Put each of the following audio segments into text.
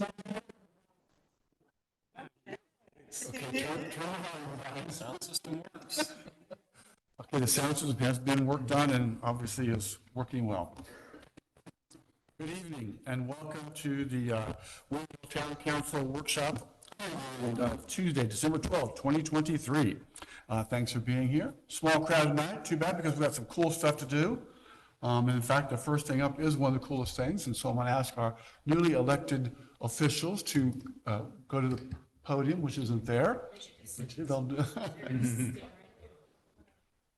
Okay, turn on. Sound system works. Okay, the sound system has been worked on and obviously is working well. Good evening and welcome to the Weaverville Town Council Workshop on Tuesday, December 12th, 2023. Thanks for being here. Small crowd tonight, too bad because we've got some cool stuff to do. And in fact, the first thing up is one of the coolest things, and so I'm going to ask our newly elected officials to go to the podium, which isn't there. They'll do.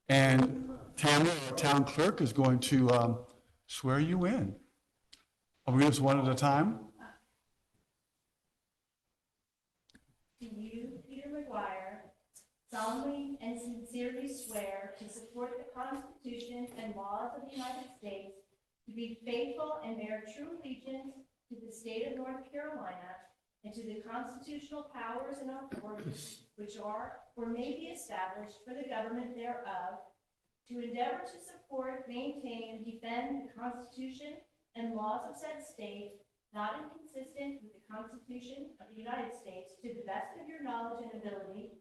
And Tammy, our town clerk, is going to swear you in. I'll read this one at a time. Do you, Peter McGuire, solemnly and sincerely swear to support the Constitution and laws of the United States, to be faithful and bear true allegiance to the state of North Carolina, and to the constitutional powers and authorities which are or may be established for the government thereof, to endeavor to support, maintain, and defend the Constitution and laws of said state, not inconsistent with the Constitution of the United States, to the best of your knowledge and ability,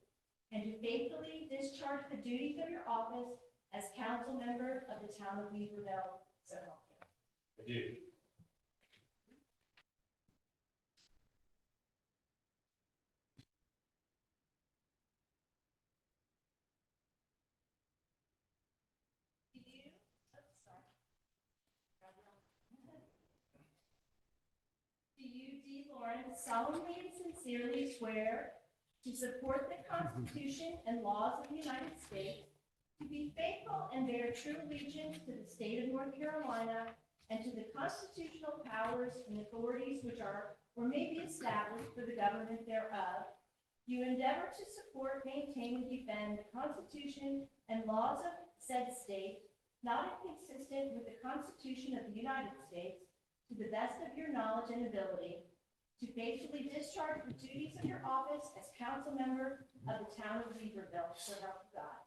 and to faithfully discharge the duties of your office as council member of the town of Weaverville. So help you. I do. Do you, D. Lawrence, solemnly and sincerely swear to support the Constitution and laws of the United States, to be faithful and bear true allegiance to the state of North Carolina, and to the constitutional powers and authorities which are or may be established for the government thereof, you endeavor to support, maintain, and defend the Constitution and laws of said state, not inconsistent with the Constitution of the United States, to the best of your knowledge and ability, to faithfully discharge the duties of your office as council member of the town of Weaverville. So help you God.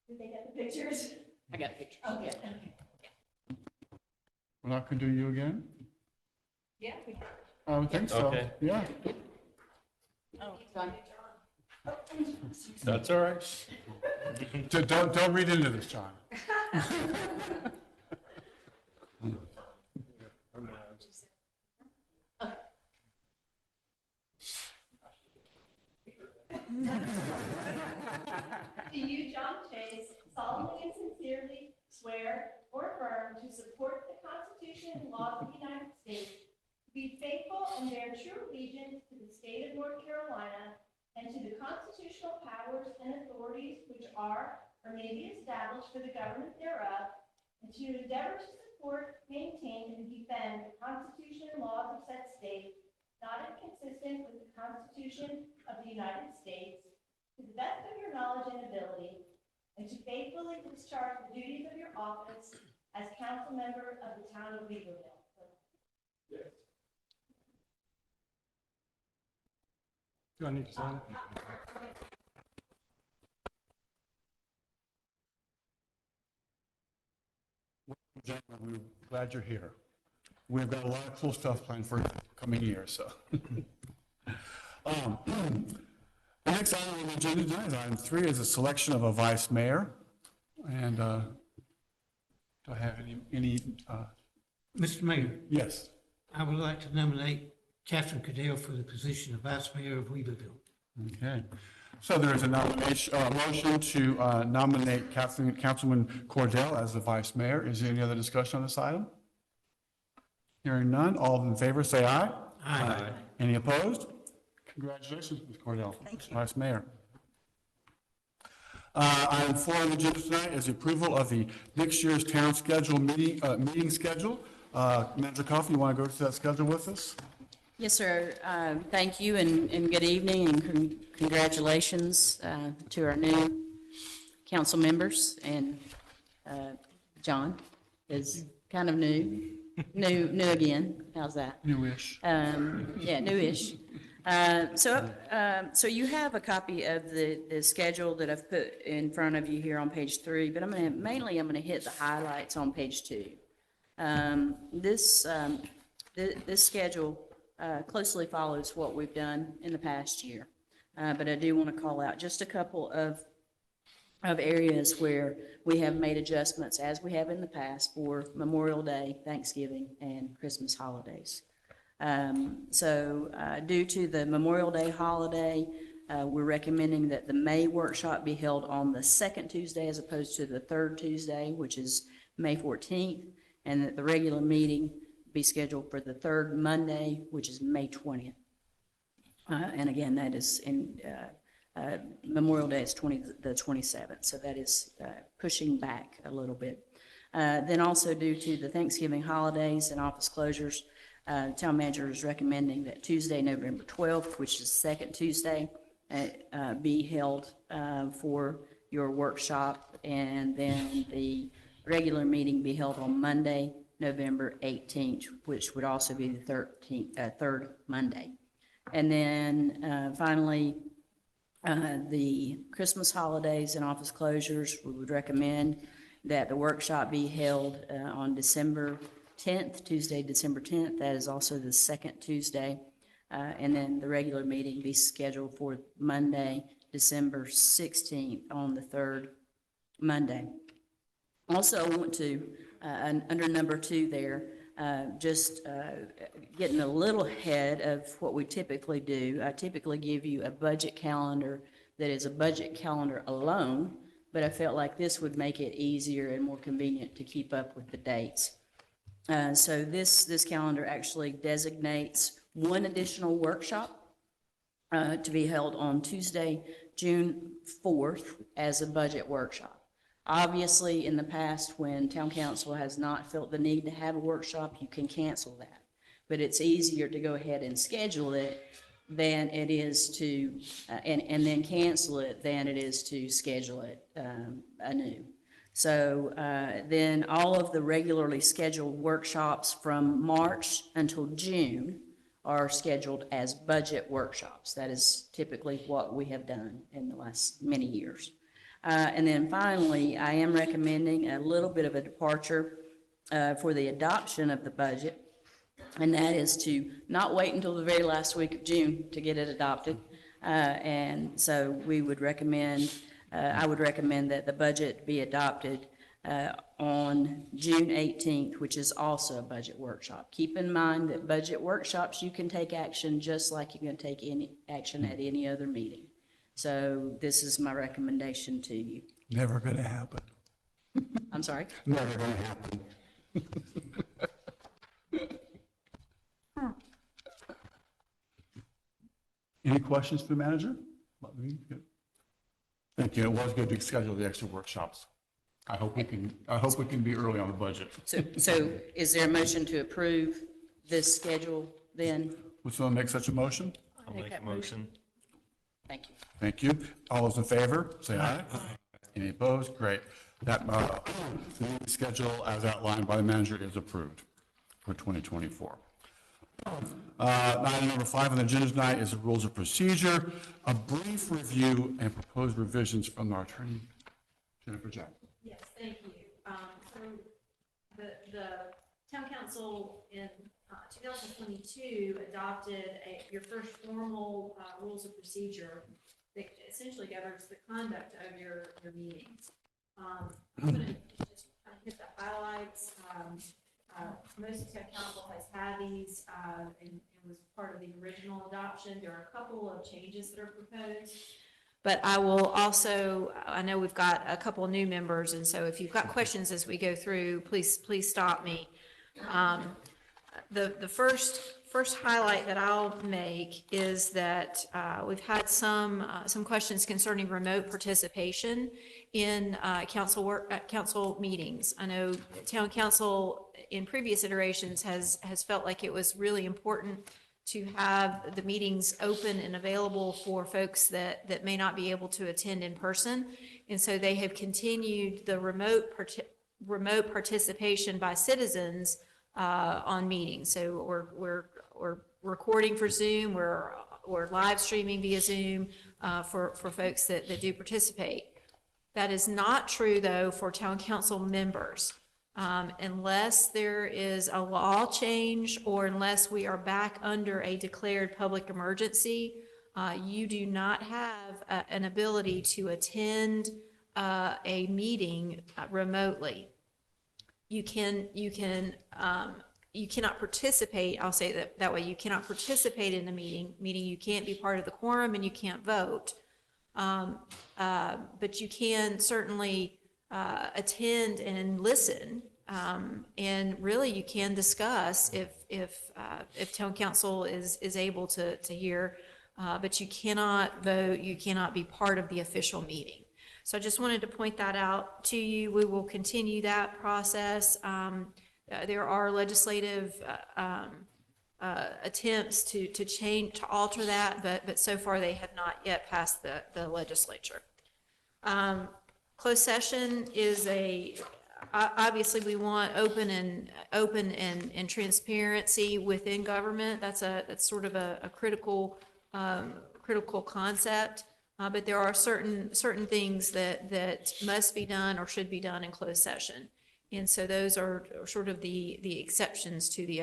Did they get the pictures? I got pictures. Okay. We're not going to do you again? Yeah. I don't think so. Okay. Yeah. Oh, John. That's all right. Don't read into this, John. Do you, John Chase, solemnly and sincerely swear or affirm to support the Constitution and laws of the United States, to be faithful and bear true allegiance to the state of North Carolina, and to the constitutional powers and authorities which are or may be established for the government thereof, and to endeavor to support, maintain, and defend the Constitution and laws of said state, not inconsistent with the Constitution of the United States, to the best of your knowledge and ability, and to faithfully discharge the duties of your office as council member of the town of Weaverville. Do I need to sign it? Gentlemen, we're glad you're here. We've got a lot of cool stuff planned for the coming year, so. The next item on the agenda tonight is item 3 is a selection of a vice mayor. And do I have any Mr. Mayor, yes. I would like to nominate Catherine Cadell for the position of Vice Mayor of Weaverville. Okay. So there is a motion to nominate Councilman Cordell as the vice mayor. Is there any other discussion on this item? Hearing none, all in favor say aye. Aye. Any opposed? Congratulations, Ms. Cordell. Thank you. Vice Mayor. Item 4 on the agenda tonight is the approval of the next year's town schedule meeting schedule. Manager Coffey, you want to go through that schedule with us? Yes, sir. Thank you and good evening and congratulations to our new council members. And John is kind of new again. How's that? Newish. Yeah, newish. So you have a copy of the schedule that I've put in front of you here on page 3, but I'm gonna hit the highlights on page 2. This schedule closely follows what we've done in the past year. But I do want to call out just a couple of areas where we have made adjustments, as we have in the past, for Memorial Day, Thanksgiving, and Christmas holidays. Due to the Memorial Day holiday, we're recommending that the May workshop be held on the second Tuesday as opposed to the third Tuesday, which is May 14th, and that the regular meeting be scheduled for the third Monday, which is May 20th. And again, that is in Memorial Day is the 27th, so that is pushing back a little bit. Then also due to the Thanksgiving holidays and office closures, town manager is recommending that Tuesday, November 12th, which is second Tuesday, be held for your workshop, and then the regular meeting be held on Monday, November 18th, which would also be the third Monday. And then finally, the Christmas holidays and office closures, we would recommend that the workshop be held on December 10th, Tuesday, December 10th. That is also the second Tuesday. And then the regular meeting be scheduled for Monday, December 16th on the third Monday. Also, I want to, under number 2 there, getting a little ahead of what we typically do. I typically give you a budget calendar that is a budget calendar alone, but I felt like this would make it easier and more convenient to keep up with the dates. So this calendar actually designates one additional workshop to be held on Tuesday, June 4th as a budget workshop. Obviously, in the past, when town council has not felt the need to have a workshop, you can cancel that. But it's easier to go ahead and schedule it than it is to, and then cancel it than it is to schedule it anew. So then all of the regularly scheduled workshops from March until June are scheduled as budget workshops. That is typically what we have done in the last many years. And then finally, I am recommending a little bit of a departure for the adoption of the budget, and that is to not wait until the very last week of June to get it adopted. And so we would recommend, I would recommend that the budget be adopted on June 18th, which is also a budget workshop. Keep in mind that budget workshops, you can take action just like you can take any action at any other meeting. So this is my recommendation to you. Never going to happen. I'm sorry? Never going to happen. Any questions for the manager? Thank you. It was good to schedule the extra workshops. I hope we can be early on the budget. So is there a motion to approve this schedule then? Would someone make such a motion? I'll make a motion. Thank you. Thank you. All those in favor, say aye. Any opposed? Great. That the schedule as outlined by the manager is approved for 2024. Item number 5 on the agenda tonight is the rules of procedure. A brief review and proposed revisions from our attorney, Jennifer Jack. Yes, thank you. So the town council in 2022 adopted your first formal rules of procedure that essentially governs the conduct of your meetings. I'm going to just kind of hit the highlights. Most of town council has had these and was part of the original adoption. There are a couple of changes that are proposed. But I will also, I know we've got a couple of new members, and so if you've got questions as we go through, please stop me. The first highlight that I'll make is that we've had some questions concerning remote participation in council meetings. I know town council in previous iterations has felt like it was really important to have the meetings open and available for folks that may not be able to attend in person. And so they have continued the remote participation by citizens on meetings. So we're recording for Zoom, we're or live streaming via Zoom for folks that do participate. That is not true, though, for town council members. Unless there is a law change or unless we are back under a declared public emergency, you do not have an ability to attend a meeting remotely. You cannot participate, I'll say that way, you cannot participate in the meeting, meaning you can't be part of the quorum and you can't vote. But you can certainly attend and listen, and really you can discuss if town council is able to hear, but you cannot vote, you cannot be part of the official meeting. So I just wanted to point that out to you. We will continue that process. There are legislative attempts to alter that, but so far they have not yet passed the legislature. Closed session is obviously we want open and transparency within government. That's sort of a critical concept. But there are certain things that must be done or should be done in closed session. And so those are sort of the exceptions to the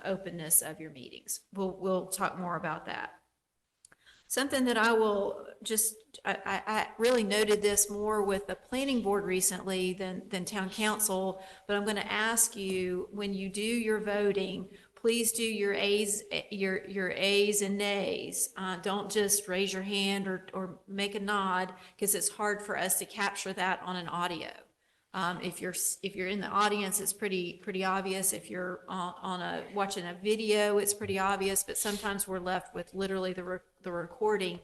openness of your meetings. We'll talk more about that. Something that I will I really noted this more with the planning board recently than town council, but I'm going to ask you, when you do your voting, please do your A's and nays. Don't just raise your hand or make a nod, because it's hard for us to capture that on an audio. If you're in the audience, it's pretty obvious. If you're watching a video, it's pretty obvious. But sometimes we're left with literally the recording.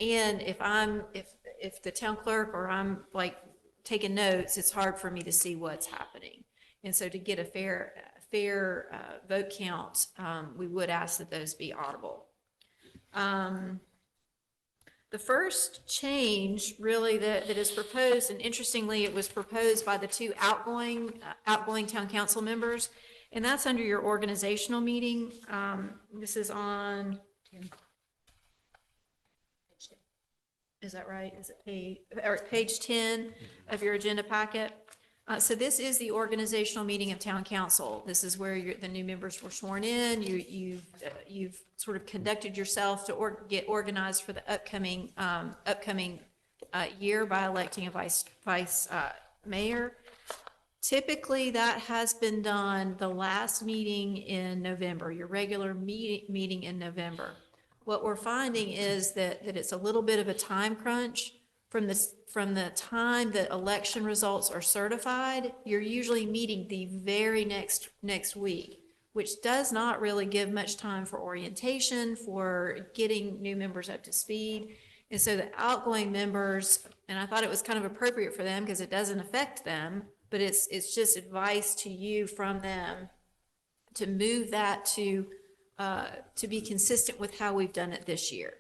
And if the town clerk or I'm like taking notes, it's hard for me to see what's happening. And so to get a fair vote count, we would ask that those be audible. The first change really that is proposed, and interestingly, it was proposed by the two outgoing town council members, and that's under your organizational meeting. This is on, is that right? Is it page 10 of your agenda packet? So this is the organizational meeting of town council. This is where the new members were sworn in. You've sort of conducted yourself to get organized for the upcoming year by electing a vice mayor. Typically, that has been done the last meeting in November, your regular meeting in November. What we're finding is that it's a little bit of a time crunch. From the time that election results are certified, you're usually meeting the very next week, which does not really give much time for orientation, for getting new members up to speed. And so the outgoing members, and I thought it was kind of appropriate for them because it doesn't affect them, but it's just advice to you from them to move that to be consistent with how we've done it this year,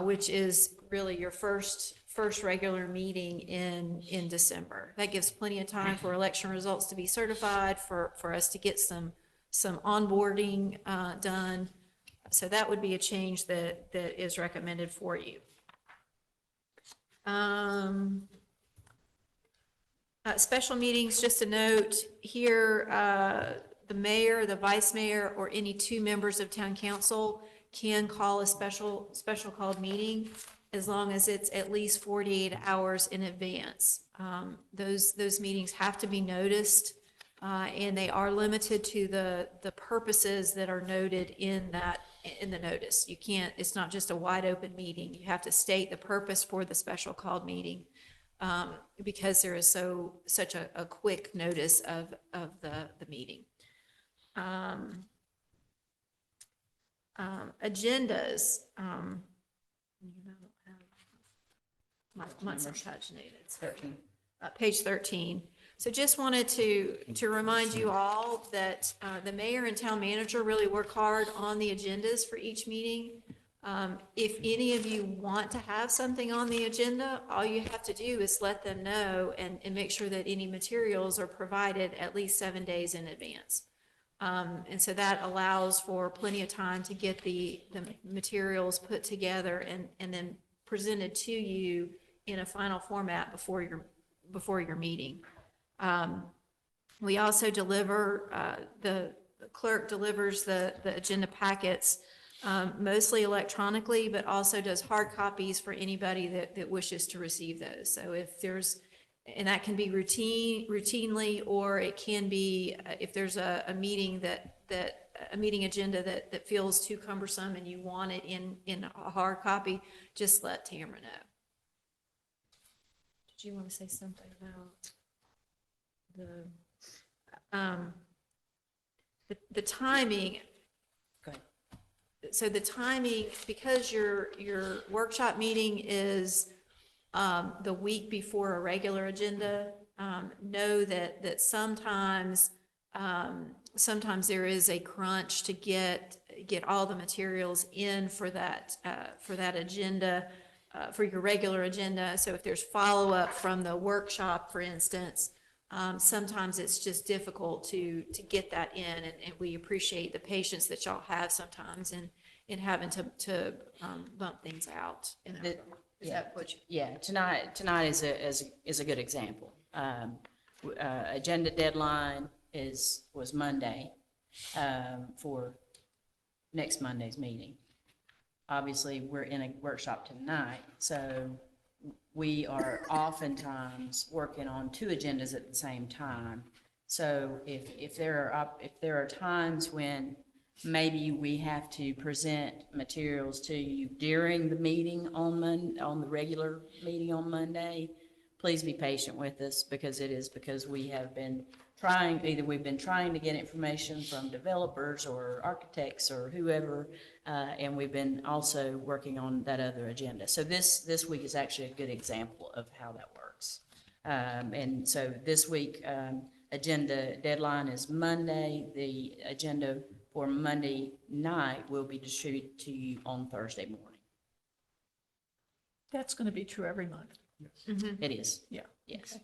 which is really your first regular meeting in December. That gives plenty of time for election results to be certified, for us to get some onboarding done. So that would be a change that is recommended for you. Special meetings, just a note here, the mayor, the vice mayor, or any two members of town council can call a special called meeting, as long as it's at least 48 hours in advance. Those meetings have to be noticed, and they are limited to the purposes that are noted in the notice. You can't, it's not just a wide open meeting. You have to state the purpose for the special called meeting, because there is such a quick notice of the meeting. Agendas. Mine's paginated. 13. Page 13. So just wanted to remind you all that the mayor and town manager really work hard on the agendas for each meeting. If any of you want to have something on the agenda, all you have to do is let them know and make sure that any materials are provided at least 7 days in advance. And so that allows for plenty of time to get the materials put together and then presented to you in a final format before your meeting. We also deliver, the clerk delivers the agenda packets mostly electronically, but also does hard copies for anybody that wishes to receive those. So if there's, and that can be routinely, or it can be if there's a meeting a meeting agenda that feels too cumbersome and you want it in a hard copy, just let Tamara know. Did you want to say something about the timing? Go ahead. So the timing, because your workshop meeting is the week before a regular agenda, know that sometimes there is a crunch to get all the materials in for that agenda, for your regular agenda. So if there's follow-up from the workshop, for instance, sometimes it's just difficult to get that in, and we appreciate the patience that y'all have sometimes in having to bump things out. Is that what you? Yeah, tonight is a good example. Agenda deadline was Monday for next Monday's meeting. Obviously, we're in a workshop tonight, so we are oftentimes working on two agendas at the same time. So if there are times when maybe we have to present materials to you during the meeting on the regular meeting on Monday, please be patient with us, because we have been we've been trying to get information from developers or architects or whoever, and we've been also working on that other agenda. So this week is actually a good example of how that works. And so this week, agenda deadline is Monday. The agenda for Monday night will be distributed to you on Thursday morning. That's going to be true every month. Mm-hmm. It is. Yeah. Yes.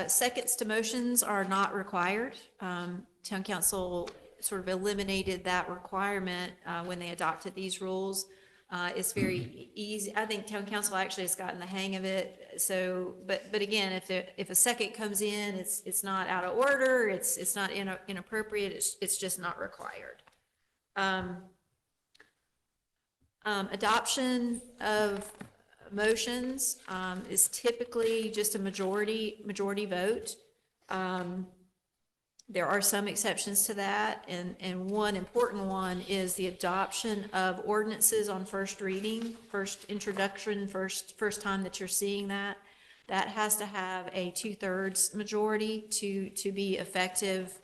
Seconds to motions are not required. Town council sort of eliminated that requirement when they adopted these rules. It's very easy. I think town council actually has gotten the hang of it. So, but again, if a second comes in, it's not out of order. It's not inappropriate. It's just not required. Adoption of motions is typically just a majority vote. There are some exceptions to that, and one important one is the adoption of ordinances on first reading, first introduction, first time that you're seeing that. That has to have a 2/3 majority to be effective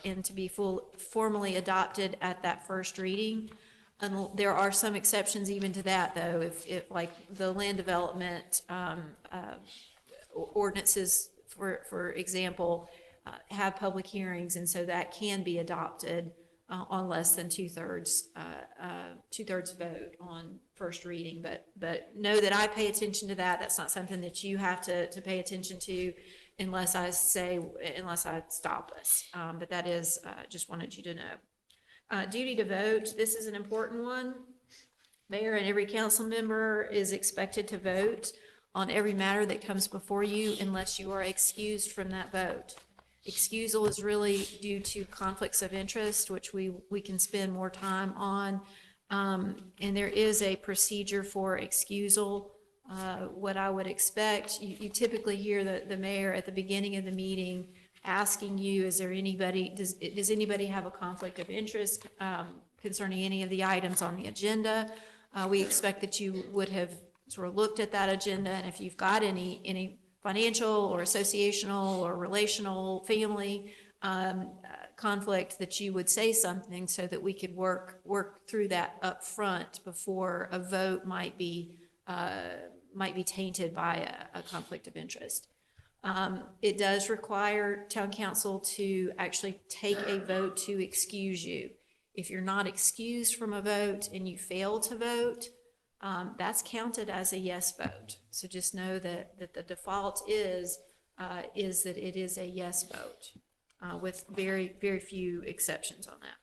and to be formally adopted at that first reading. And there are some exceptions even to that, though, if like the land development ordinances, for example, have public hearings, and so that can be adopted on less than 2/3 vote on first reading. But know that I pay attention to that. That's not something that you have to pay attention to unless I stop us. But that is, just wanted you to know. Duty to vote, this is an important one. Mayor and every council member is expected to vote on every matter that comes before you unless you are excused from that vote. Excusal is really due to conflicts of interest, which we can spend more time on. And there is a procedure for excusal. What I would expect, you typically hear the mayor at the beginning of the meeting asking you, is there anybody, does anybody have a conflict of interest concerning any of the items on the agenda? We expect that you would have sort of looked at that agenda, and if you've got any financial or associational or relational family conflict, that you would say something so that we could work through that up front before a vote might be tainted by a conflict of interest. It does require town council to actually take a vote to excuse you. If you're not excused from a vote and you fail to vote, that's counted as a yes vote. So just know that the default is is that it is a yes vote, with very, very few exceptions on that.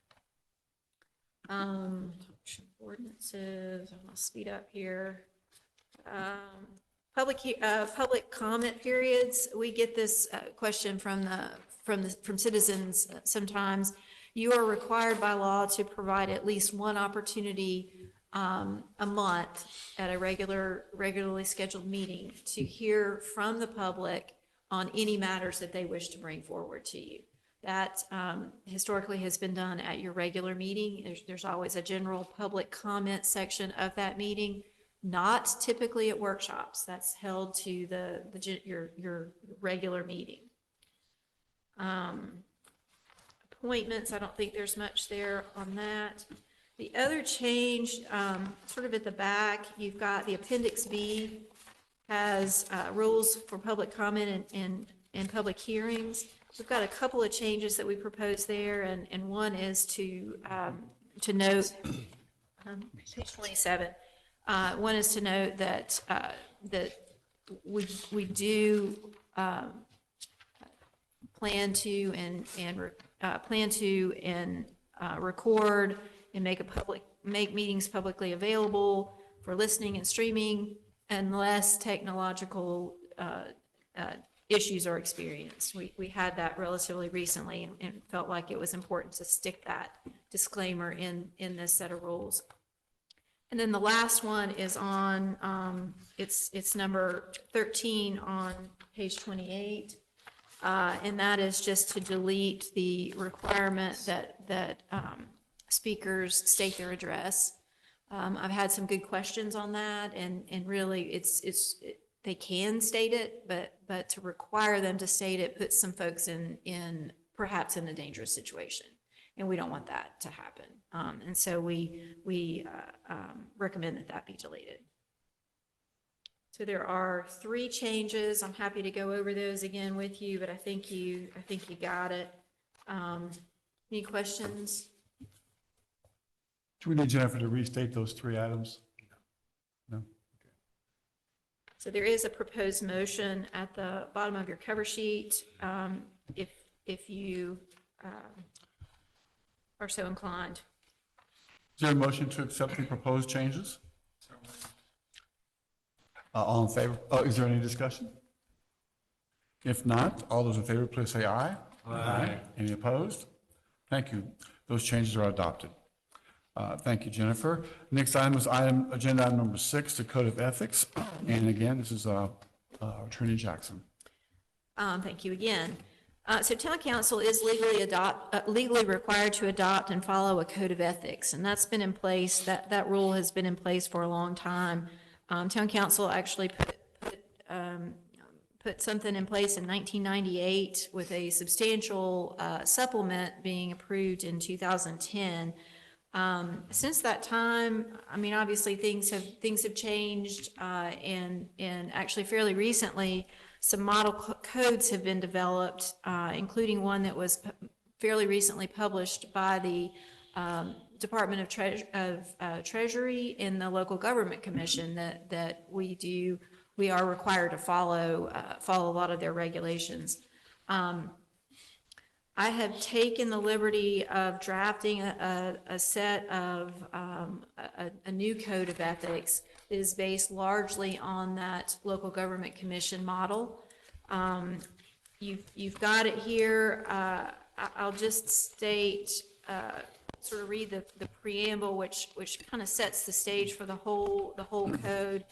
Ordinances, I'll speed up here. Public comment periods, we get this question from citizens sometimes. You are required by law to provide at least one opportunity a month at a regularly scheduled meeting to hear from the public on any matters that they wish to bring forward to you. That historically has been done at your regular meeting. There's always a general public comment section of that meeting, not typically at workshops. That's held to your regular meeting. Appointments, I don't think there's much there on that. The other change, sort of at the back, you've got the Appendix B has rules for public comment and public hearings. We've got a couple of changes that we propose there, and one is to note, page 27, one is to note that we do plan to record and make meetings publicly available for listening and streaming unless technological issues are experienced. We had that relatively recently and felt like it was important to stick that disclaimer in this set of rules. And then the last one is on, it's number 13 on page 28. And that is just to delete the requirement that speakers state their address. I've had some good questions on that, and really they can state it, but to require them to state it puts some folks in perhaps in a dangerous situation, and we don't want that to happen. And so we recommend that be deleted. So there are 3 changes. I'm happy to go over those again with you, but I think you got it. Any questions? Do we need Jennifer to restate those 3 items? No? So there is a proposed motion at the bottom of your cover sheet, if you are so inclined. Is there a motion to accept the proposed changes? All in favor? Oh, is there any discussion? If not, all those in favor, please say aye. Aye. Any opposed? Thank you. Those changes are adopted. Thank you, Jennifer. Next item is agenda item number 6, the Code of Ethics. And again, this is Attorney Jackson. Thank you again. So town council is legally required to adopt and follow a code of ethics, and that's been in place. That rule has been in place for a long time. Town council actually put something in place in 1998 with a substantial supplement being approved in 2010. Since that time, I mean, obviously things have changed, and actually fairly recently, some model codes have been developed, including one that was fairly recently published by the Department of Treasury in the Local Government Commission that we are required to follow a lot of their regulations. I have taken the liberty of drafting a set of a new code of ethics that is based largely on that Local Government Commission model. You've got it here. I'll just state, sort of read the preamble, which kind of sets the stage for the whole code.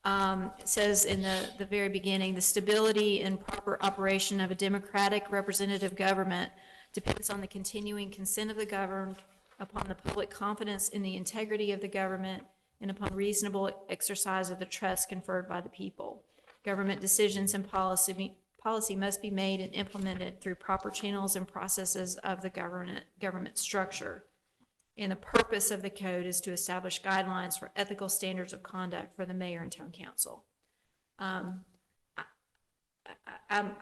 It says in the very beginning, the stability and proper operation of a democratic representative government depends on the continuing consent of the governed, upon the public confidence in the integrity of the government, and upon reasonable exercise of the trust conferred by the people. Government decisions and policy must be made and implemented through proper channels and processes of the government structure. And the purpose of the code is to establish guidelines for ethical standards of conduct for the mayor and town council. I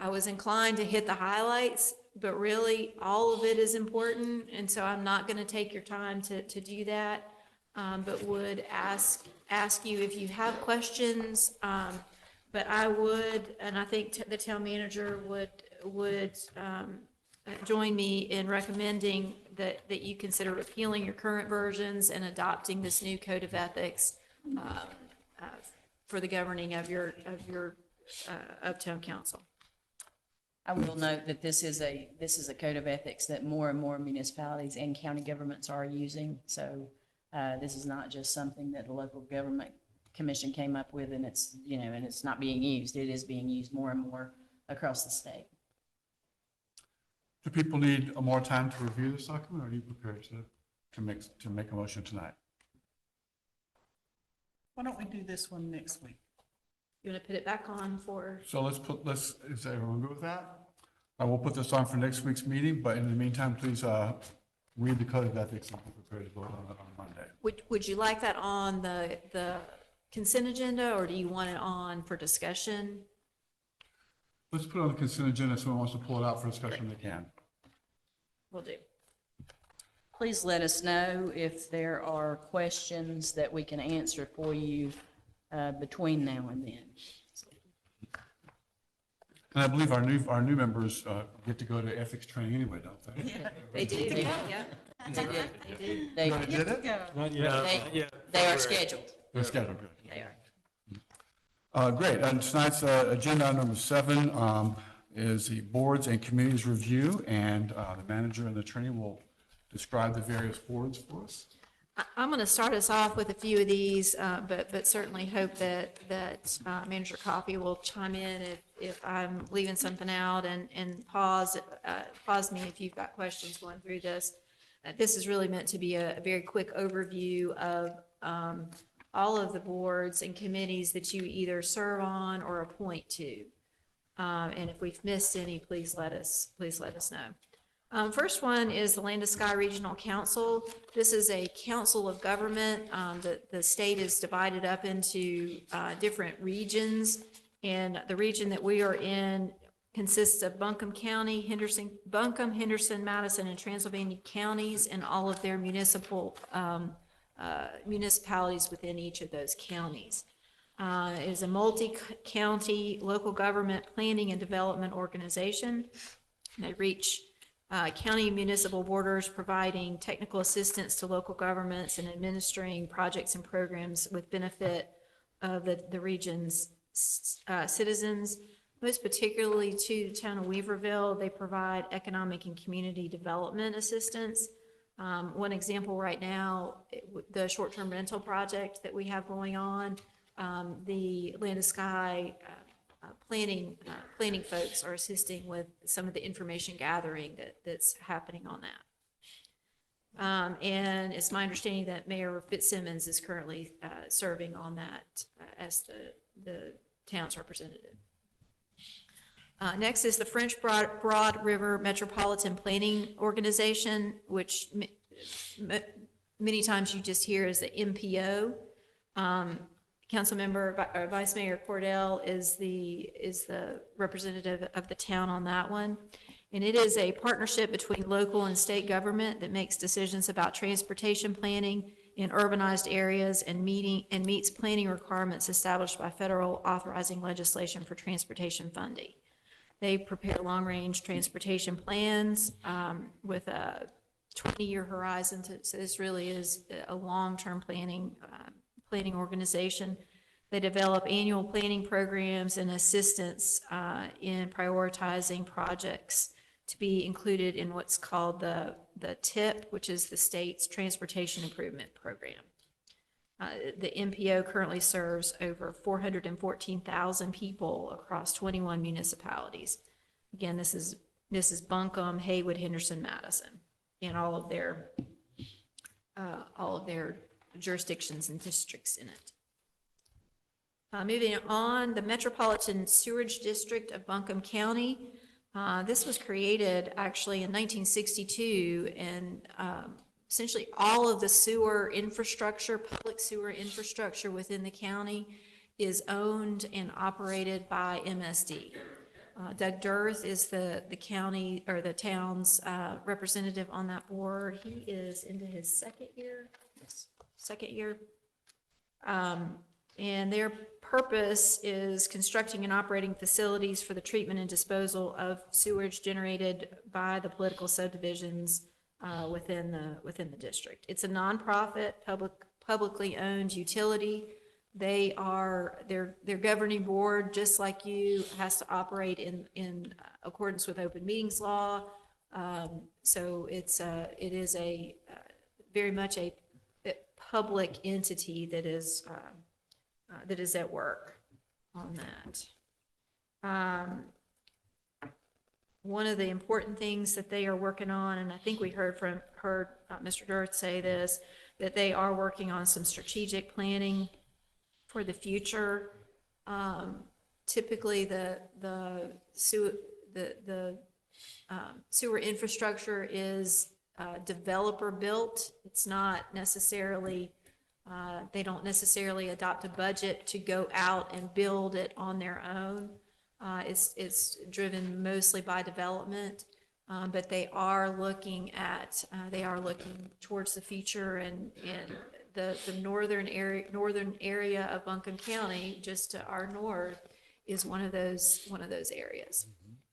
was inclined to hit the highlights, but really all of it is important, and so I'm not going to take your time to do that, but would ask you if you have questions. But I would, and I think the town manager would join me in recommending that you consider repealing your current versions and adopting this new code of ethics for the governing of your Uptown Council. I will note that this is a code of ethics that more and more municipalities and county governments are using. So this is not just something that the local government commission came up with and it's, and it's not being used. It is being used more and more across the state. Do people need more time to review this document, or are you prepared to make a motion tonight? Why don't we do this one next week? You want to put it back on for, So is everyone good with that? I will put this on for next week's meeting, but in the meantime, please read the code of ethics and be prepared to vote on it on Monday. would you like that on the consent agenda, or do you want it on for discussion? Let's put it on the consent agenda. If someone wants to pull it out for discussion, they can. Will do. Please let us know if there are questions that we can answer for you between now and then. And I believe our new members get to go to ethics training anyway, don't they? They do, yeah. They did. They did it? Not yet. They are scheduled. They're scheduled, good. They are. Great. And tonight's agenda number 7 is the boards and committees review, and the manager and the attorney will describe the various boards for us. I'm going to start us off with a few of these, but certainly hope that Manager Coffey will chime in if I'm leaving something out, and pause me if you've got questions going through this. This is really meant to be a very quick overview of all of the boards and committees that you either serve on or appoint to. And if we've missed any, please let us know. First one is the Land to Sky Regional Council. This is a council of government. The state is divided up into different regions, and the region that we are in consists of Buncombe County, Henderson, Madison, and Transylvania counties, and all of their municipalities within each of those counties. It is a multi-county local government planning and development organization. They reach county municipal borders, providing technical assistance to local governments and administering projects and programs with benefit of the region's citizens, most particularly to the town of Weaverville. They provide economic and community development assistance. One example right now, the short-term rental project that we have going on, the Land to Sky planning folks are assisting with some of the information gathering that's happening on that. And it's my understanding that Mayor Fitzsimmons is currently serving on that as the town's representative. Next is the French Broad River Metropolitan Planning Organization, which many times you just hear as the MPO. Councilmember Vice Mayor Cordell is the representative of the town on that one. And it is a partnership between local and state government that makes decisions about transportation planning in urbanized areas and meets planning requirements established by federal authorizing legislation for transportation funding. They prepare long-range transportation plans with a 20-year horizon. So this really is a long-term planning organization. They develop annual planning programs and assistance in prioritizing projects to be included in what's called the TIP, which is the state's Transportation Improvement Program. The MPO currently serves over 414,000 people across 21 municipalities. Again, this is Buncombe, Haywood, Henderson, Madison, and all of their jurisdictions and districts in it. Moving on, the Metropolitan Sewerage District of Buncombe County. This was created actually in 1962, and essentially all of the sewer infrastructure, public sewer infrastructure within the county is owned and operated by MSD. Doug Durth is the county or the town's representative on that board. He is into his second year. And they're purpose is constructing and operating facilities for the treatment and disposal of sewage generated by the political subdivisions within the district. It's a nonprofit, publicly owned utility. Their governing board, just like you, has to operate in accordance with open meetings law. So it is a very much a public entity that is at work on that. One of the important things that they are working on, and I think we heard Mr. Girth say this, that they are working on some strategic planning for the future. Typically, the sewer infrastructure is developer built. It's not necessarily, they don't necessarily adopt a budget to go out and build it on their own. It's driven mostly by development, but they are looking towards the future, and the northern area of Buncombe County, just to our north, is one of those areas.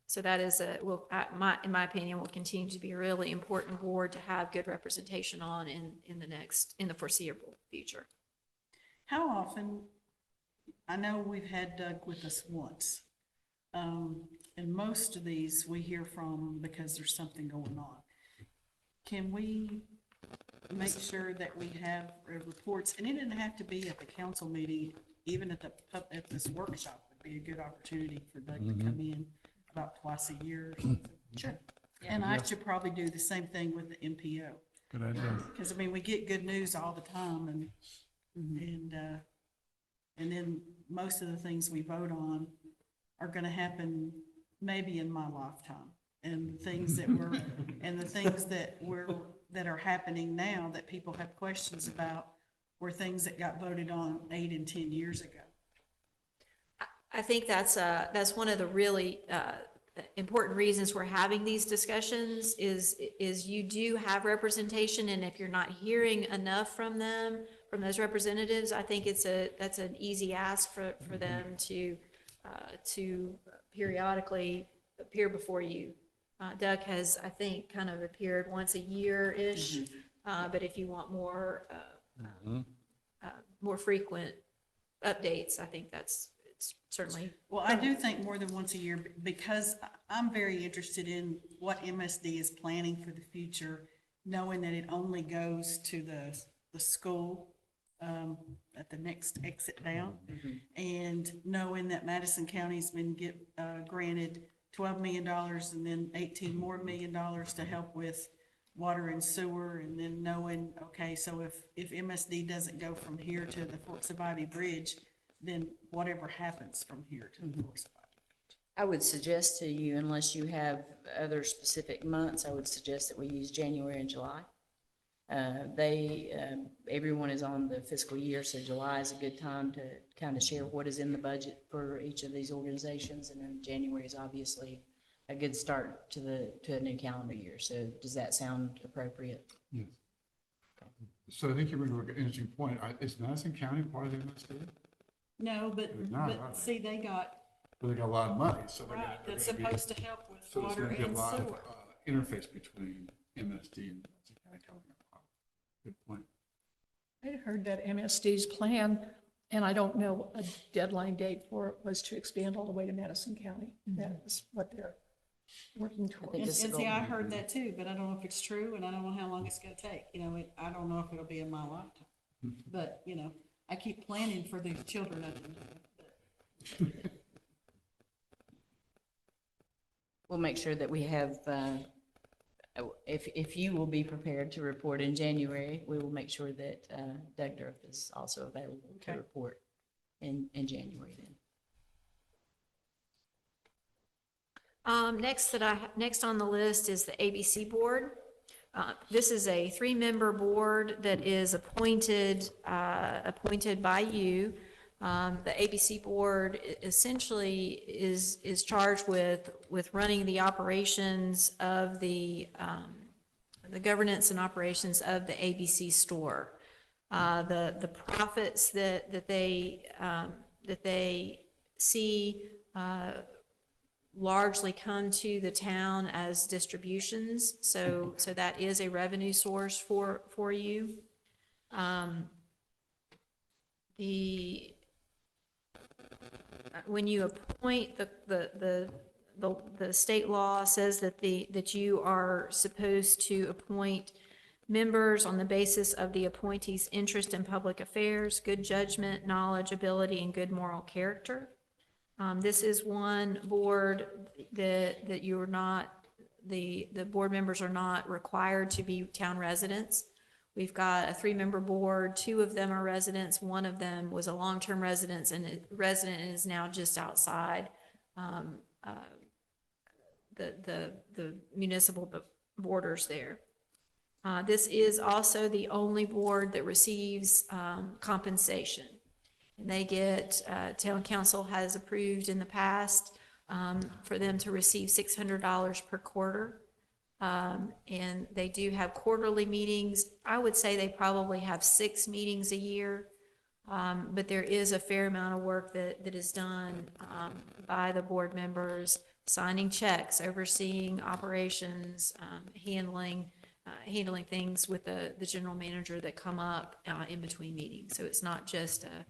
So that is in my opinion, will continue to be a really important board to have good representation on in the foreseeable future. How often, I know we've had Doug with us once, and most of these we hear from because there's something going on. Can we make sure that we have reports, and it didn't have to be at the council meeting, even at this workshop would be a good opportunity for Doug to come in about twice a year or something. Sure. And I should probably do the same thing with the MPO. Good idea. Because, I mean, we get good news all the time, and then most of the things we vote on are gonna happen maybe in my lifetime. And the things that that are happening now that people have questions about were things that got voted on 8 and 10 years ago. I think that's one of the really important reasons we're having these discussions is you do have representation, and if you're not hearing enough from those representatives, I think that's an easy ask for them to periodically appear before you. Doug has, I think, kind of appeared once a year-ish, but if you want more frequent updates, I think it's certainly. Well, I do think more than once a year, because I'm very interested in what MSD is planning for the future, knowing that it only goes to the school at the next exit down, and knowing that Madison County's been granted $12 million and then $18 million more to help with water and sewer, and then knowing, okay, so if MSD doesn't go from here to the Forks of Ivy Bridge, then whatever happens from here to the Forks of Ivy. I would suggest to you, unless you have other specific months, I would suggest that we use January and July. Everyone is on the fiscal year, so July is a good time to kind of share what is in the budget for each of these organizations, and then January is obviously a good start to a new calendar year. So does that sound appropriate? Yes. So I think you bring up an interesting point. Is Madison County part of the MSD? No, but see, they got, But they got a lot of money, so they're right, gonna that's supposed to help with so there's water gonna be a and lot of sewer. interface between MSD and Madison County coming up. Good point. I heard that MSD's plan, and I don't know a deadline date for it, was to expand all the way to Madison County. That is what they're working think towards. this And is see, I gold. heard that too, but I don't know if it's true, and I don't know how long it's gonna take. You know, I don't know if it'll be in my lifetime. But, you know, I keep planning for the children of them. We'll make sure that we have, if you will be prepared to report in January, we will make sure that Doug Durf is also available to Okay. report in January then. Next on the list is the ABC Board. This is a 3-member board that is appointed by you. The ABC Board essentially is charged with running the operations of the governance and operations of the ABC store. The profits that they that they see largely come to the town as distributions. So that is a revenue source for you. When you appoint, the state law says that you are supposed to appoint members on the basis of the appointee's interest in public affairs, good judgment, knowledge, ability, and good moral character. This is one board that you are not, the board members are not required to be town residents. We've got a 3-member board. 2 of them are residents. 1 of them was a long-term resident and is now just outside the municipal borders there. This is also the only board that receives compensation. And they get, town council has approved in the past for them to receive $600 per quarter. And they do have quarterly meetings. I would say they probably have 6 meetings a year. But there is a fair amount of work that is done by the board members, signing checks, overseeing operations, handling things with the general manager that come up in between meetings. So it's not just a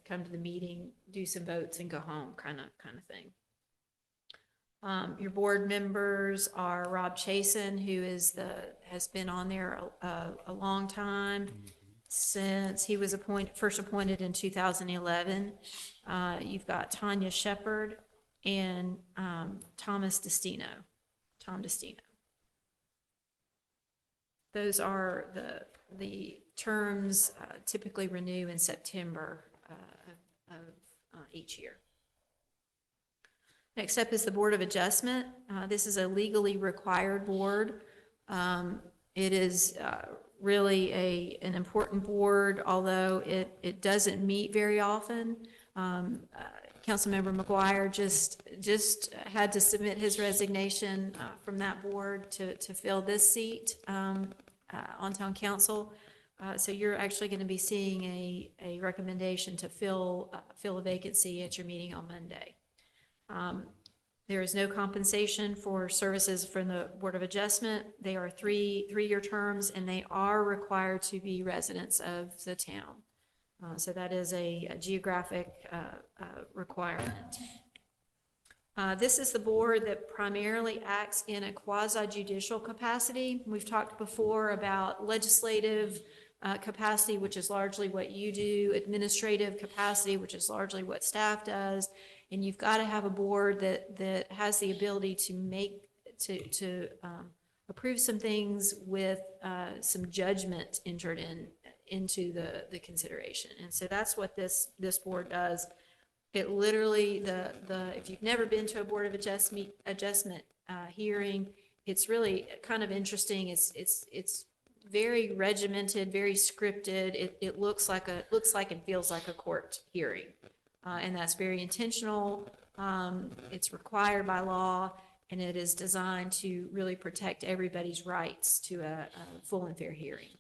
come to the meeting, do some votes and go home kind of thing. Your board members are Rob Chasen, who has been on there a long time, since he was first appointed in 2011. You've got Tanya Shepard and Tom Destino. Those are the terms typically renew in September of each year. Next up is the Board of Adjustment. This is a legally required board. It is really an important board, although it doesn't meet very often. Councilmember McGuire just had to submit his resignation from that board to fill this seat on town council. So you're actually going to be seeing a recommendation to fill a vacancy at your meeting on Monday. There is no compensation for services from the Board of Adjustment. They are three-year terms, and they are required to be residents of the town. So that is a geographic requirement. This is the board that primarily acts in a quasi-judicial capacity. We've talked before about legislative capacity, which is largely what you do, administrative capacity, which is largely what staff does, and you've got to have a board that has the ability to approve some things with some judgment entered into the consideration. And so that's what this board does. It literally, if you've never been to a Board of Adjustment hearing, it's really kind of interesting. It's very regimented, very scripted. It looks like and feels like a court hearing, and that's very intentional. It's required by law, and it is designed to really protect everybody's rights to a full and fair hearing.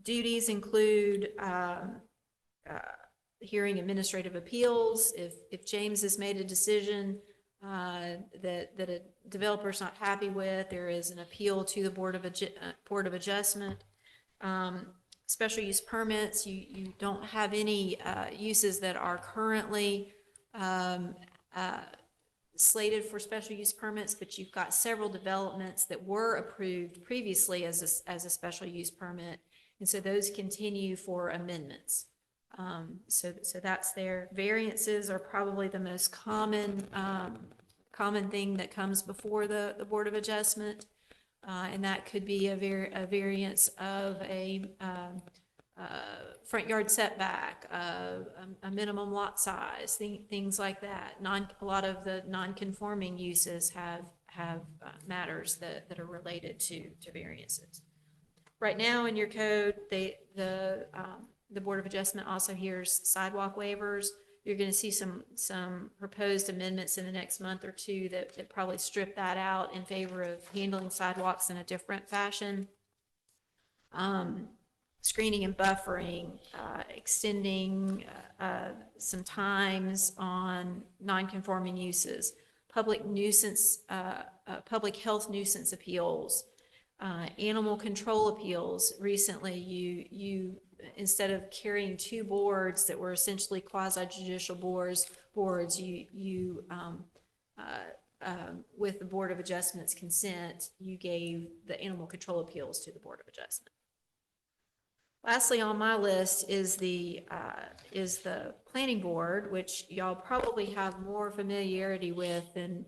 Duties include hearing administrative appeals. If James has made a decision that a developer's not happy with, there is an appeal to the Board of Adjustment. Special use permits, you don't have any uses that are currently slated for special use permits, but you've got several developments that were approved previously as a special use permit, and so those continue for amendments. So that's there. Variances are probably the most common thing that comes before the Board of Adjustment, and that could be a variance of a front yard setback, a minimum lot size, things like that. A lot of the non-conforming uses have matters that are related to variances. Right now in your code, the Board of Adjustment also hears sidewalk waivers. You're going to see some proposed amendments in the next month or two that probably strip that out in favor of handling sidewalks in a different fashion. screening and buffering, extending some times on non-conforming uses, public health nuisance appeals, animal control appeals. Recently, you instead of carrying two boards that were essentially quasi-judicial boards, with the Board of Adjustment's consent, you gave the animal control appeals to the Board of Adjustment. Lastly on my list is the planning board, which y'all probably have more familiarity with than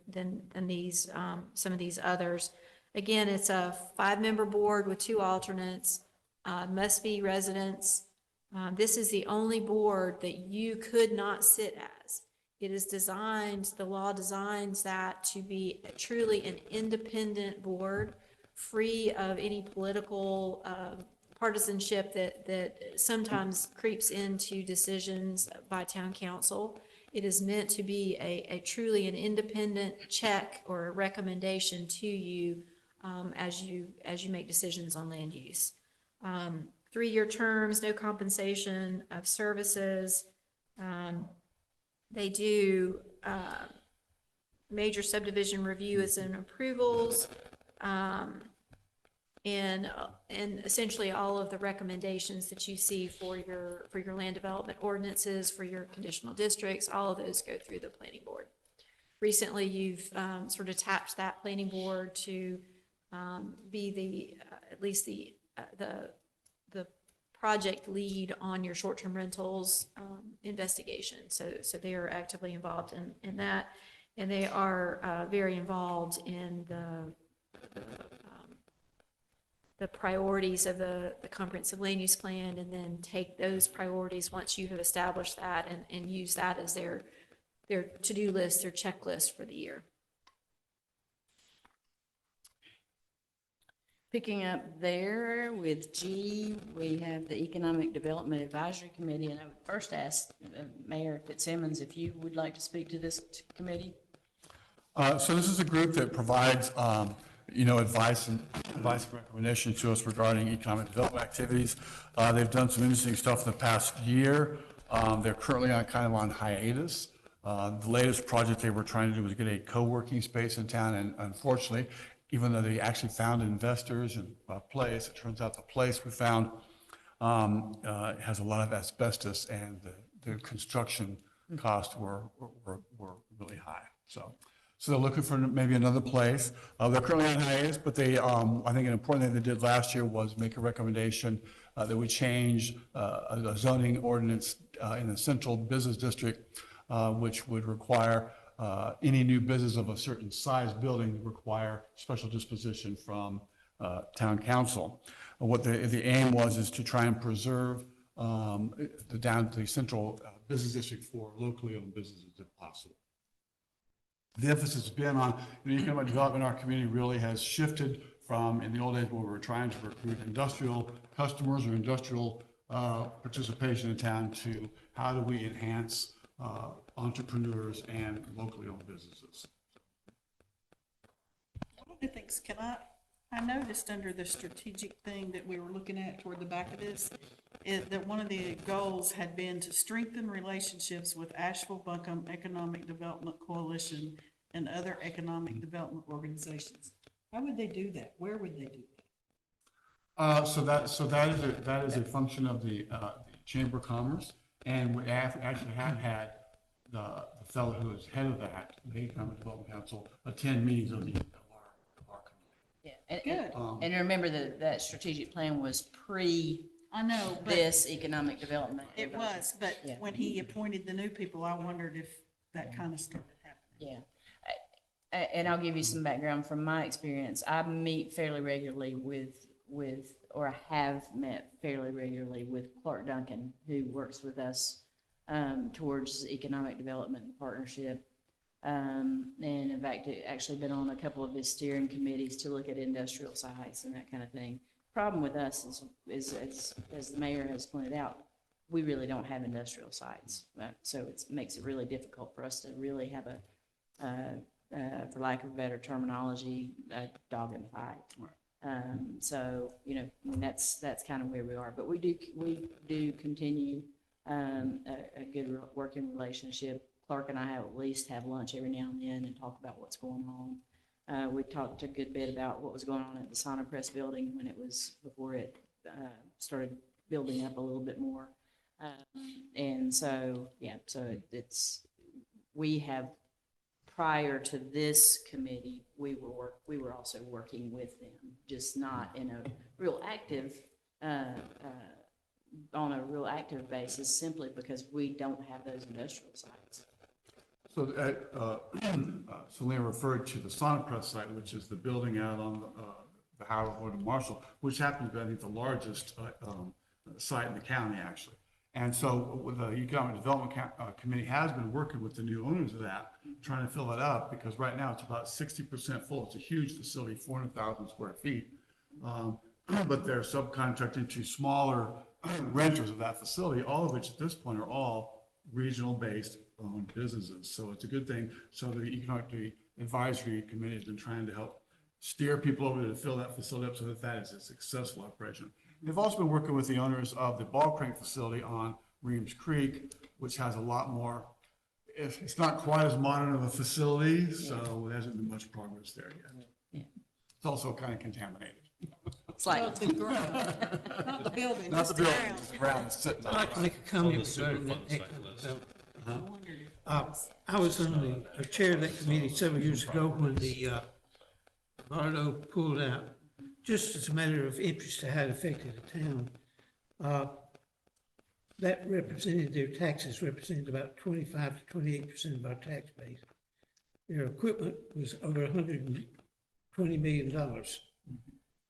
these some of these others. Again, it's a 5-member board with 2 alternates, must be residents. This is the only board that you could not sit as. It is designed, the law designs that to be truly an independent board, free of any political partisanship that sometimes creeps into decisions by town council. It is meant to be a truly an independent check or a recommendation to you as you make decisions on land use. 3-year terms, no compensation of services. They do major subdivision reviews and approvals, and essentially all of the recommendations that you see for your land development ordinances, for your conditional districts, all of those go through the planning board. Recently, you've sort of tapped that planning board to be at least the project lead on your short-term rentals investigation. So they are actively involved in that, and they are very involved in the priorities of the comprehensive land use plan, and then take those priorities once you have established that and use that as their to-do list, their checklist for the year. Picking up there with G, we have the Economic Development Advisory Committee, and I would first ask Mayor Fitzsimmons if you would like to speak to this committee. So this is a group that provides, advice and recommendations to us regarding economic development activities. They've done some interesting stuff in the past year. They're currently on hiatus. The latest project they were trying to do was get a co-working space in town, and unfortunately, even though they actually found investors and a place, it turns out the place we found has a lot of asbestos, and the construction costs were really high. So they're looking for maybe another place. They're currently on hiatus, but they, I think an important thing they did last year was make a recommendation that we change a zoning ordinance in the central business district, which would require any new business of a certain size building require special disposition from town council. What the aim is to try and preserve the central business district for locally owned businesses if possible. The emphasis has been on economic development in our community really has shifted from in the old days where we were trying to recruit industrial customers or industrial participation in town to how do we enhance entrepreneurs and locally owned businesses. One of the things, I noticed under the strategic thing that we were looking at toward the back of this, is that one of the goals had been to strengthen relationships with Asheville-Buncombe Economic Development Coalition and other economic development organizations. How would they do that? Where would they do that? So that is a function of the Chamber of Commerce, and we actually have had the fellow who is head of that, the Economic Development Council, attend meetings of our community. Yeah, and remember that strategic plan was I know, but this economic development. it was, but Yeah. when he appointed the new people, I wondered if that kind of started happening. Yeah. And I'll give you some background from my experience. I meet fairly regularly or I have met fairly regularly with Clark Duncan, who works with us towards economic development partnership. And in fact, actually been on a couple of his steering committees to look at industrial sites and that kind of thing. Problem with us is as the mayor has pointed out, we really don't have industrial sites. So it makes it really difficult for us to really have for lack of better terminology, a dog in the fight. So, you know, I mean, that's kind of where we are, but we do continue, a good working relationship. Clark and I at least have lunch every now and then and talk about what's going on. We talked a good bit about what was going on at the Sonic Press building when it was, before it, started building up a little bit more. And so, yeah, so we have, prior to this committee, we were also working with them, just not in a real active, on a real active basis, simply because we don't have those industrial sites. So, Selena referred to the Sonic Press site, which is the building out on the Howard Road in Marshall, which happens to be, I think, the largest site in the county, actually. And so the Economic Development Committee has been working with the new owners of that, trying to fill it up, because right now it's about 60% full. It's a huge facility, 400,000 square feet. But they're subcontracting to smaller renters of that facility, all of which at this point are all regional-based owned businesses. So it's a good thing. So the Economic Advisory Committee has been trying to help steer people over to fill that facility up so that that is a successful operation. They've also been working with the owners of the ball crank facility on Reams Creek, which has a lot more, it's not quite as modern of a facility, so there hasn't been much progress there yet. Yeah. It's also kind of contaminated. It's like, Not the ground, not the building, Not just the the building, ground. it's the ground that's sitting I'd on like it. to make a comment regarding that economic development. I was on the chair of that committee several years ago when the Bardo pulled out, just as a matter of interest to how it affected the town. That represented, their taxes represented about 25 to 28% of our tax base. Their equipment was over $120 million.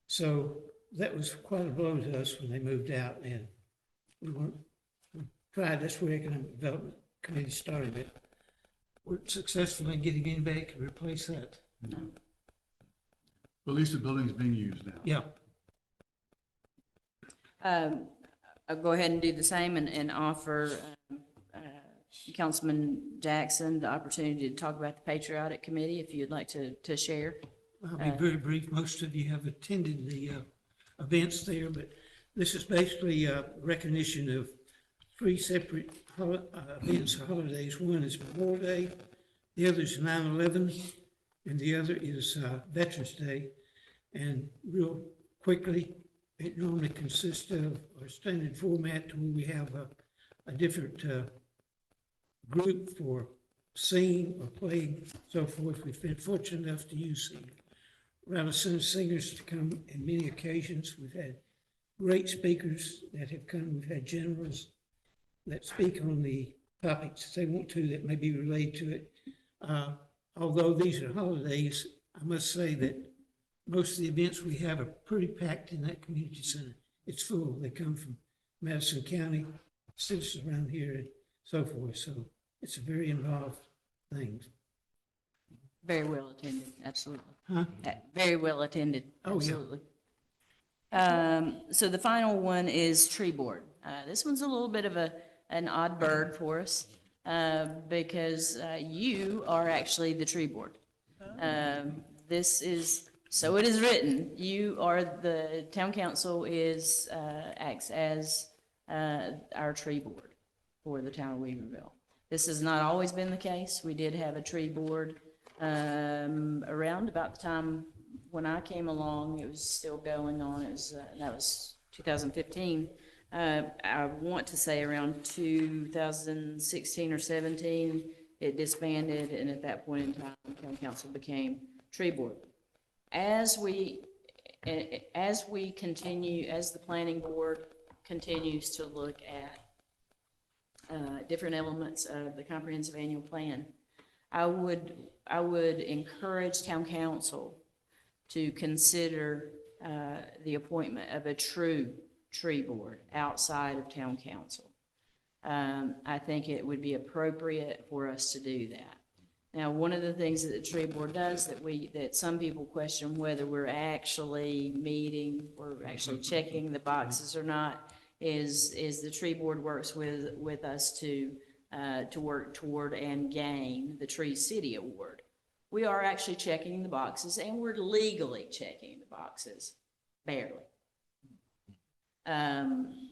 So that was quite a blow to us when they moved out, and we tried, that's where Economic Development Committee started it. We're successful in getting anybody to replace that. But at least the building's being used now. Yeah. I'll go ahead and do the same and offer Councilman Jackson the opportunity to talk about the Patriotic Committee, if you'd like to share. I'll be very brief. Most of you have attended the events there, but this is basically a recognition of three separate events or holidays. One is Memorial Day, the other is 9/11, and the other is Veterans Day. And real quickly, it normally consists of our standard format where we have a different group for singing or playing, so forth. We've been fortunate enough to use the Radisson singers to come in many occasions. We've had great speakers that have come. We've had generals that speak on the topics they want to that may be related to it. Although these are holidays, I must say that most of the events we have are pretty packed in that community center. It's full. They come from Madison County, citizens around here, and so forth. So it's a very involved thing. Very well attended, absolutely. Huh? Very well attended, Oh, yeah. absolutely. So the final one is tree board. This one's a little bit of an odd bird for us, because you are actually the tree board. This is, so it is written, you are, the town council acts as our tree board for the town of Weaverville. This has not always been the case. We did have a tree board around about the time when I came along. It was still going on. It was that was 2015. I want to say around 2016 or 17, it disbanded, and at that point in time, the town council became tree board. As we continue, as the planning board continues to look at different elements of the comprehensive annual plan, I would encourage town council to consider the appointment of a true tree board outside of town council. I think it would be appropriate for us to do that. Now, one of the things that the tree board does that some people question whether we're actually meeting or actually checking the boxes or not is the tree board works with us to work toward and gain the Tree City Award. We are actually checking the boxes, and we're legally checking the boxes. barely.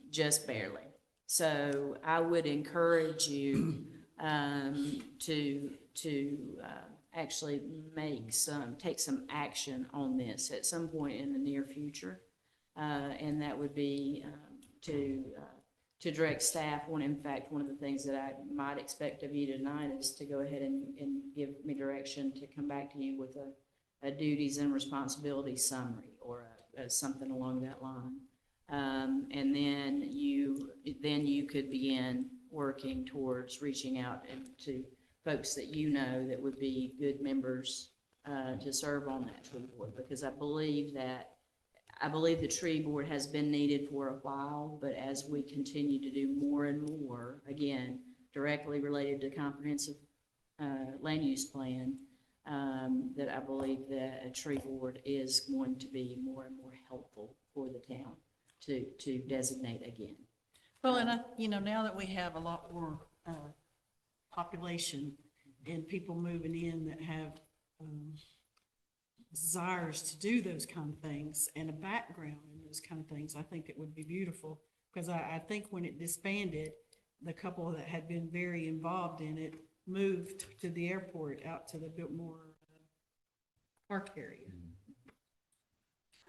Just barely. So I would encourage you to actually take some action on this at some point in the near future. And that would be to direct staff. In fact, one of the things that I might expect of you tonight is to go ahead and give me direction to come back to you with a duties and responsibilities summary or something along that line. And then you could begin working towards reaching out to folks that you know that would be good members to serve on that tree board, because I believe the tree board has been needed for a while, but as we continue to do more and more, again, directly related to comprehensive land use plan, that I believe that a tree board is going to be more and more helpful for the town to designate again. Well, and now that we have a lot more population and people moving in that have desires to do those kind of things and a background in those kind of things, I think it would be beautiful. Because I think when it disbanded, the couple that had been very involved in it moved to the airport out to the Biltmore Park area.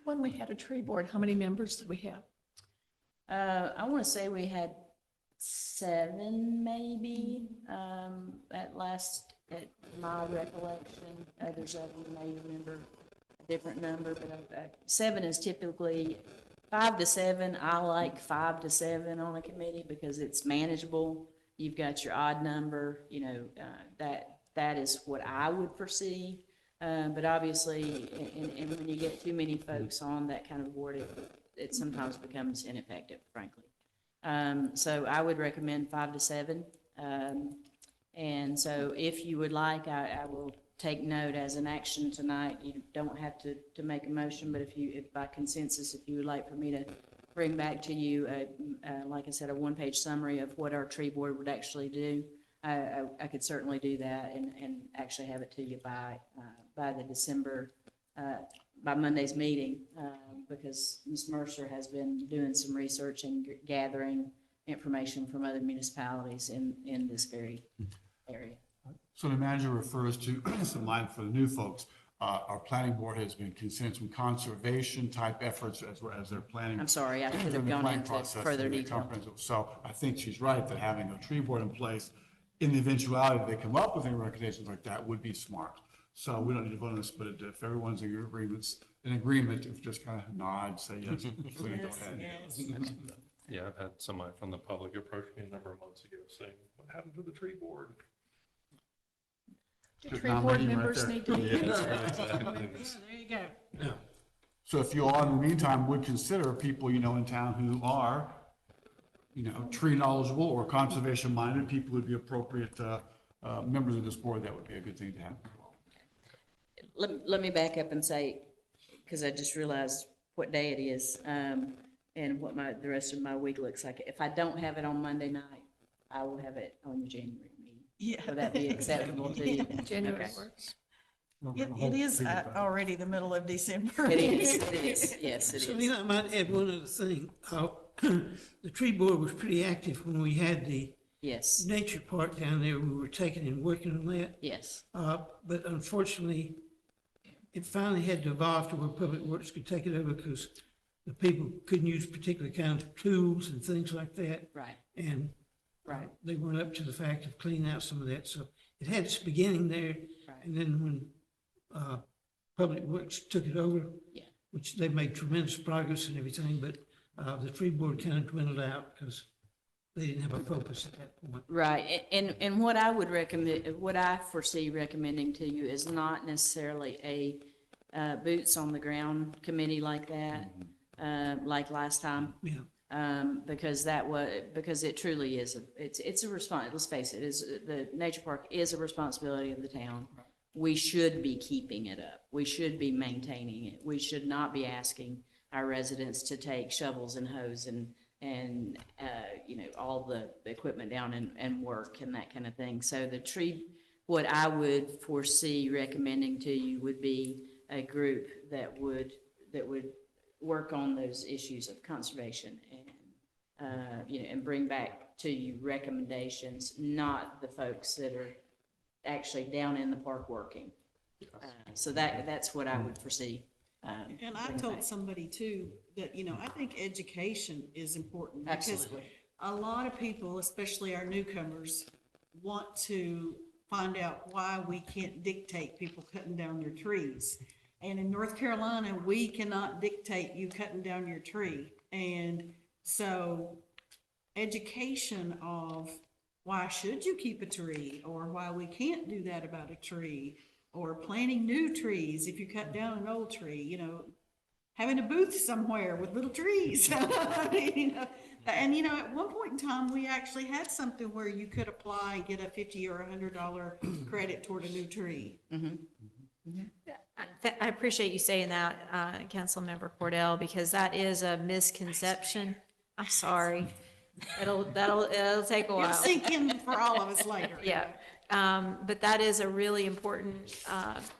When we had a tree board, how many members did we have? I want to say we had 7 maybe, at my recollection. Others of you may remember a different number, but 7 is typically 5 to 7. I like 5 to 7 on a committee because it's manageable. You've got your odd number, that is what I would foresee. But obviously, and when you get too many folks on that kind of board, it sometimes becomes ineffective, frankly. So I would recommend 5 to 7. And so if you would like, I will take note as an action tonight. You don't have to make a motion, but if by consensus, if you would like for me to bring back to you, like I said, a 1-page summary of what our tree board would actually do, I could certainly do that and actually have it to you by the December, by Monday's meeting, because Ms. Mercer has been doing some research and gathering information from other municipalities in this very area. So the manager refers to, some line for the new folks, our planning board has been considering some conservation type efforts as well as their planning. I'm sorry, I could have during the gone planning into process further and the detail. comprehensive. So I think she's right that having a tree board in place, in the eventuality that they come up with any recommendations like that, would be smart. So we don't need to vote on this, but if everyone's in agreement, if just kind of nod, say yes. Please go ahead. Yeah, I've had somebody from the public approach me a number of months ago saying, what happened to the tree board? Do Good tree board nominating right members there. need to be? There you go. So if you all in the meantime would consider people, in town who are, tree knowledgeable or conservation minded, people would be appropriate members of this board, that would be a good thing to have. Let me back up and say, because I just realized what day it is, and what the rest of my week looks like. If I don't have it on Monday night, I will have it on the January meeting. Yeah. Would that be acceptable to you? January Okay. works. It is already the middle of December. It is, yes, it So is. I might add one other thing. The tree board was pretty active when we had the Yes, nature park down there. We were taking and working on that. yes, But unfortunately, it finally had to evolve to where Public Works could take it over because the people couldn't use particular kinds of tools and things like that. right, And right, they weren't up to the fact of cleaning out some of that. So it had its beginning there. right. And then when Public Works took it over, Yeah. which they made tremendous progress and everything, but the tree board kind of dwindled out because they didn't have a focus at that point. Right, and what I would recommend, what I foresee recommending to you is not necessarily a boots on the ground committee like that, like last time. Yeah. Because because it truly is, it's a let's face it, the nature park is a responsibility of the town. We should be keeping it up. We should be maintaining it. We should not be asking our residents to take shovels and hose and all the equipment down and work and that kind of thing. So what I would foresee recommending to you would be a group that would work on those issues of conservation and, you know, and bring back to you recommendations, not the folks that are actually down in the park working. So that's what I would foresee. And I bringing told back. somebody too, that, you know, I think education is important. Because Absolutely. a lot of people, especially our newcomers, want to find out why we can't dictate people cutting down their trees. And in North Carolina, we cannot dictate you cutting down your tree. And so education of why should you keep a tree, or why we can't do that about a tree, or planting new trees if you cut down an old tree, you know, having a booth somewhere with little trees. You know, and you know, at one point in time, we actually had something where you could apply and get a $50 or $100 credit toward a new tree. I appreciate you saying that, Councilmember Cordell, because that is a misconception. I'm sorry. It'll take a It'll while. sink in for all of us later. Yeah. But that is a really important,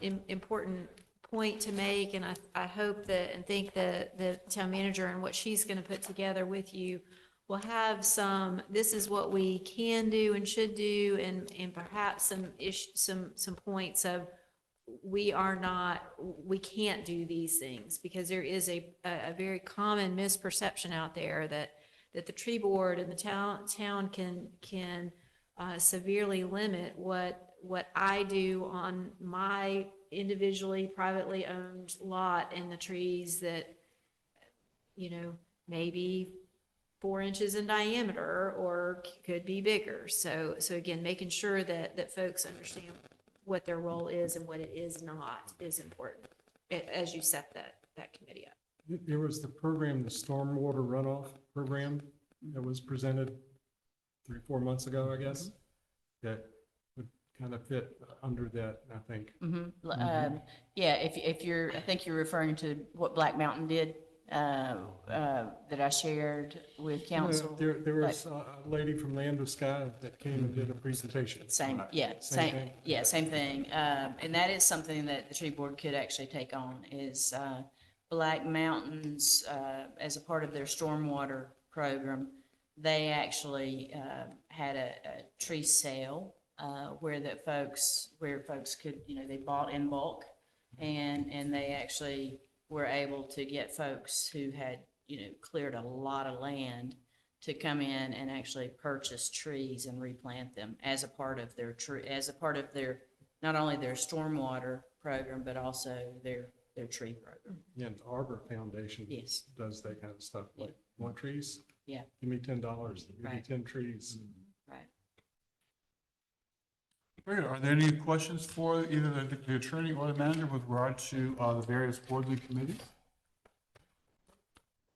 important point to make, and I hope that, and think that the town manager and what she's gonna put together with you will have this is what we can do and should do, and perhaps some points of, we can't do these things, because there is a very common misperception out there that the tree board and the town can severely limit what I do on my individually, privately owned lot, and the trees that, you know, maybe 4 inches in diameter or could be bigger. So again, making sure that folks understand what their role is and what it is not is important as you set that committee up. There was the program, the stormwater runoff program that was presented 3-4 months ago, I guess, that would kind of fit under that, I think. Yeah, if you're, I think you're referring to what Black Mountain did, that I shared with council. There was a lady from Land of Sky that came and did a presentation. Same, yeah, Same thing? yeah, same thing. And that is something that the tree board could actually take on, is Black Mountains, as a part of their stormwater program, they actually had a tree sale where folks could, you know, they bought in bulk, and they actually were able to get folks who had, you know, cleared a lot of land to come in and actually purchase trees and replant them as a part of their not only their stormwater program, but also their tree program. Yeah, and Arbor Foundation Yes. does that kind of stuff, like, want trees? Yeah. Give me $10, give me Right. 10 trees. Right. Very good. Are there any questions for either the attorney or the manager with regard to the various boards and committees?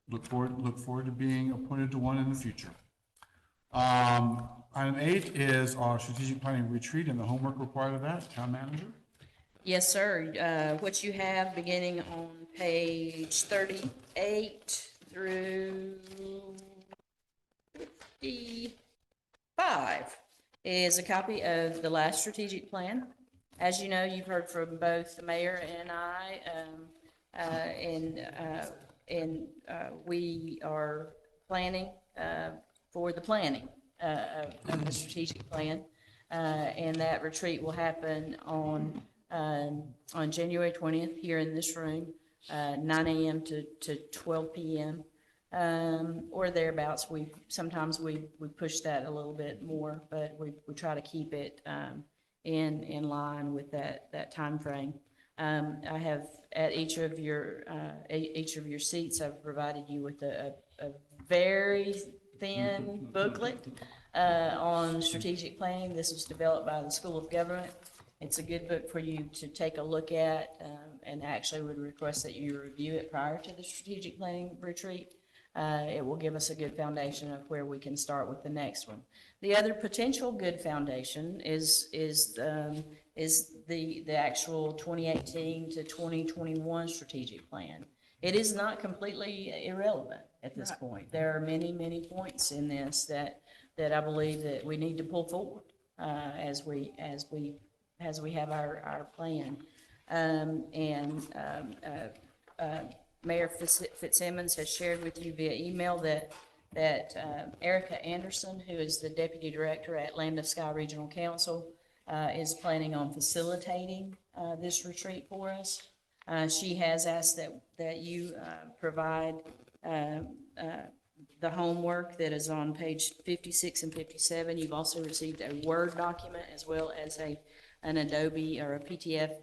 Look forward to being appointed to one in the future. Item 8 is our strategic planning retreat and the homework required of that. Town manager? Yes, sir. What you have beginning on page 38 through 55 is a copy of the last strategic plan. As you know, you've heard from both the mayor and I, and we are planning for the planning of the strategic plan. And that retreat will happen on January 20th here in this room, 9 a.m. to 12 p.m. Or thereabouts. Sometimes we push that a little bit more, but we try to keep it in line with that time frame. I have at each of your seats, I've provided you with a very thin booklet on strategic planning. This was developed by the School of Government. It's a good book for you to take a look at, and actually would request that you review it prior to the strategic planning retreat. It will give us a good foundation of where we can start with the next one. The other potential good foundation is the actual 2018 to 2021 strategic plan. It is not completely irrelevant at this point. There are many, many points in this that I believe that we need to pull forward as we have our plan. Mayor Fitzsimmons has shared with you via email that Erica Anderson, who is the Deputy Director at Lambda Sky Regional Council, is planning on facilitating this retreat for us. She has asked that you provide the homework that is on page 56 and 57. You've also received a Word document as well as an Adobe or a PDF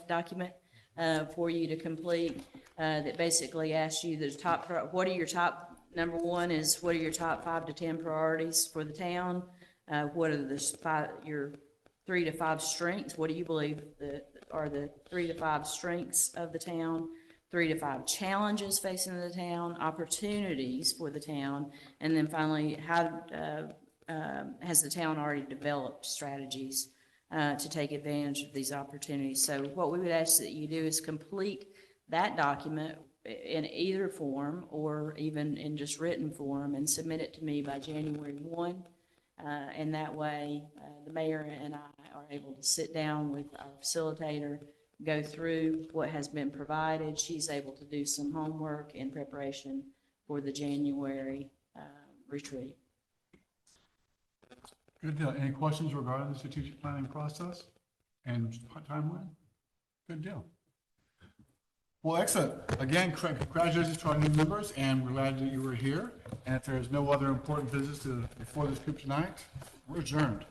document for you to complete that basically asks you the top, what are your top, number one is what are your top 5 to 10 priorities for the town? What are your 3 to 5 strengths? What do you believe are the 3 to 5 strengths of the town? 3 to 5 challenges facing the town, opportunities for the town, and then finally, how has the town already developed strategies to take advantage of these opportunities? So what we would ask that you do is complete that document in either form or even in just written form and submit it to me by January 1. And that way, the mayor and I are able to sit down with our facilitator, go through what has been provided. She's able to do some homework in preparation for the January retreat. Good deal. Any questions regarding the strategic planning process and timeline? Good deal. Well, excellent. Again, congratulations to our new members, and we're glad that you were here. And if there's no other important business before this group tonight, we're adjourned.